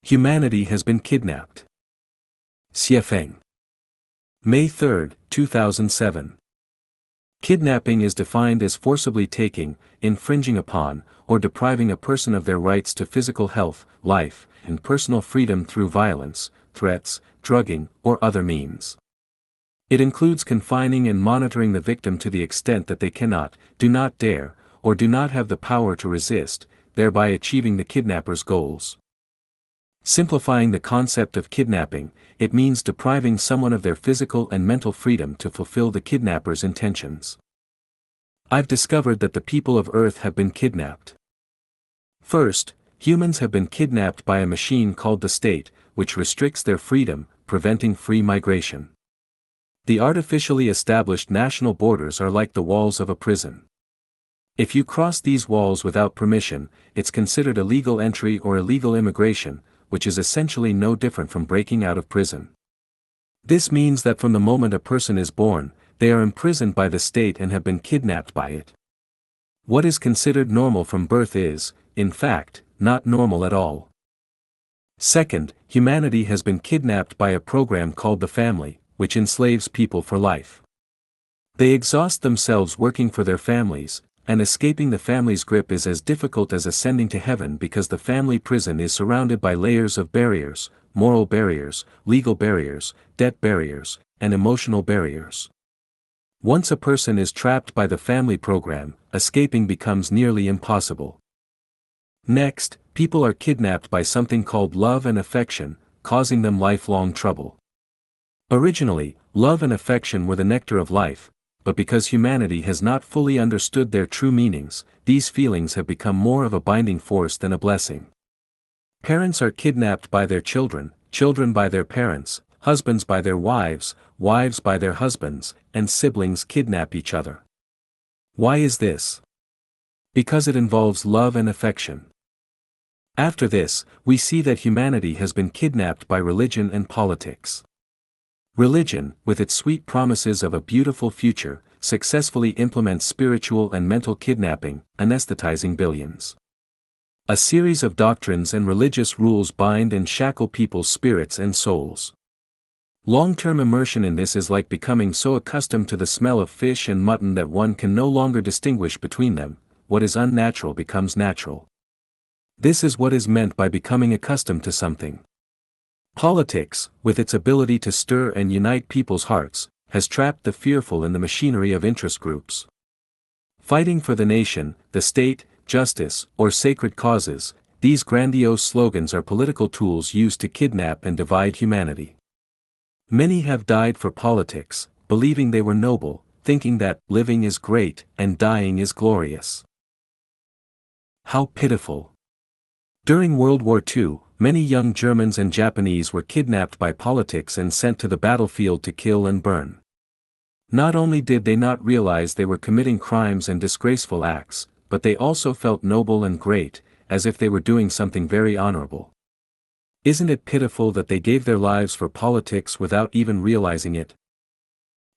Humanity has been kidnapped. Xiefeng. May 3, 2007. Kidnapping is defined as forcibly taking, infringing upon, or depriving a person of their rights to physical health, life, and personal freedom through violence, threats, drugging, or other means. It includes confining and monitoring the victim to the extent that they cannot, do not dare, or do not have the power to resist, thereby achieving the kidnapper's goals. Simplifying the concept of kidnapping, it means depriving someone of their physical and mental freedom to fulfill the kidnapper's intentions. I've discovered that the people of Earth have been kidnapped. First, humans have been kidnapped by a machine called the state, which restricts their freedom, preventing free migration. The artificially established national borders are like the walls of a prison. If you cross these walls without permission, it's considered illegal entry or illegal immigration, which is essentially no different from breaking out of prison. This means that from the moment a person is born, they are imprisoned by the state and have been kidnapped by it. What is considered normal from birth is, in fact, not normal at all. Second, humanity has been kidnapped by a program called the family, which enslaves people for life. They exhaust themselves working for their families, and escaping the family's grip is as difficult as ascending to heaven because the family prison is surrounded by layers of barriers, moral barriers, legal barriers, debt barriers, and emotional barriers. Once a person is trapped by the family program, escaping becomes nearly impossible. Next, people are kidnapped by something called love and affection, causing them lifelong trouble. Originally, love and affection were the nectar of life, but because humanity has not fully understood their true meanings, these feelings have become more of a binding force than a blessing. Parents are kidnapped by their children, children by their parents, husbands by their wives, wives by their husbands, and siblings kidnap each other. Why is this? Because it involves love and affection. After this, we see that humanity has been kidnapped by religion and politics. Religion, with its sweet promises of a beautiful future, successfully implements spiritual and mental kidnapping, anesthetizing billions. A series of doctrines and religious rules bind and shackle people's spirits and souls. Long-term immersion in this is like becoming so accustomed to the smell of fish and mutton that one can no longer distinguish between them. What is unnatural becomes natural. This is what is meant by becoming accustomed to something. Politics, with its ability to stir and unite people's hearts, has trapped the fearful in the machinery of interest groups. Fighting for the nation, the state, justice, or sacred causes, these grandiose slogans are political tools used to kidnap and divide humanity. Many have died for politics, believing they were noble, thinking that living is great and dying is glorious. How pitiful! During World War II, many young Germans and Japanese were kidnapped by politics and sent to the battlefield to kill and burn. Not only did they not realize they were committing crimes and disgraceful acts, but they also felt noble and great, as if they were doing something very honorable. Isn't it pitiful that they gave their lives for politics without even realizing it?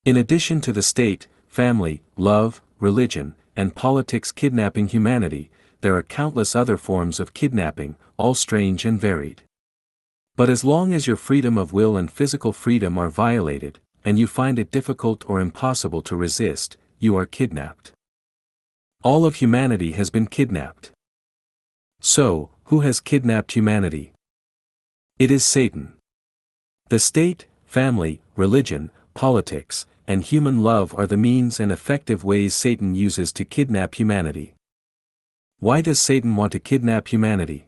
In addition to the state, family, love, religion, and politics kidnapping humanity, there are countless other forms of kidnapping, all strange and varied. But as long as your freedom of will and physical freedom are violated, and you find it difficult or impossible to resist, you are kidnapped. All of humanity has been kidnapped. So, who has kidnapped humanity? It is Satan. The state, family, religion, politics, and human love are the means and effective ways Satan uses to kidnap humanity. Why does Satan want to kidnap humanity?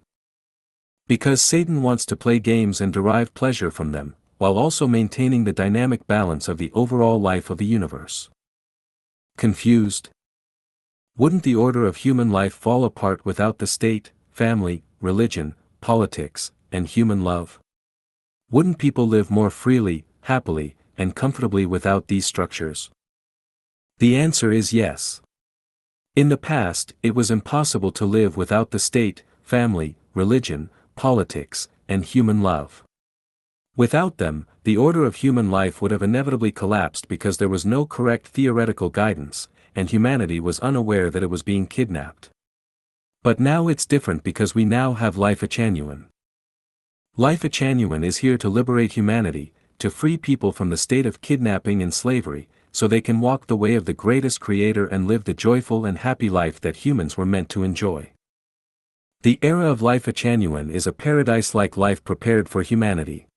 Because Satan wants to play games and derive pleasure from them, while also maintaining the dynamic balance of the overall life of the universe. Confused? Wouldn't the order of human life fall apart without the state, family, religion, politics, and human love? Wouldn't people live more freely, happily, and comfortably without these structures? The answer is yes. In the past, it was impossible to live without the state, family, religion, politics, and human love. Without them, the order of human life would have inevitably collapsed because there was no correct theoretical guidance, and humanity was unaware that it was being kidnapped. But now it's different because we now have Lifechanyuan. Lifechanyuan is here to liberate humanity, to free people from the state of kidnapping and slavery, so they can walk the way of the greatest creator and live the joyful and happy life that humans were meant to enjoy. The era of Lifechanyuan is a paradise-like life prepared for humanity.